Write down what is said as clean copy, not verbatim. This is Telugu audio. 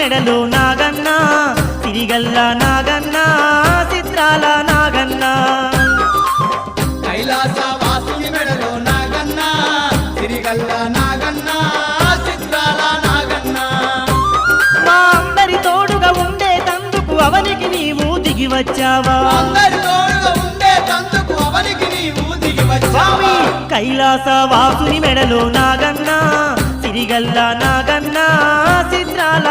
మెడలో నాగన్నా సిరిగల్ల నాగన్నా చిత్రాల నాగన్నా కైలాస వాసుని మెడలో నాగన్నా సిరిగల్ల నాగన్నా చిత్రాల నాగన్నా మా అందరి తోడుగా ఉండే తందుకు అవనికి నీవు దిగి వచ్చావా అందరి తోడుగా ఉండే తందుకు అవనికి నీవు దిగి స్వామి వచ్చావా కైలాస వాసుని మెడలో నాగన్నా సిరిగల్ల నాగన్నా చిత్రాల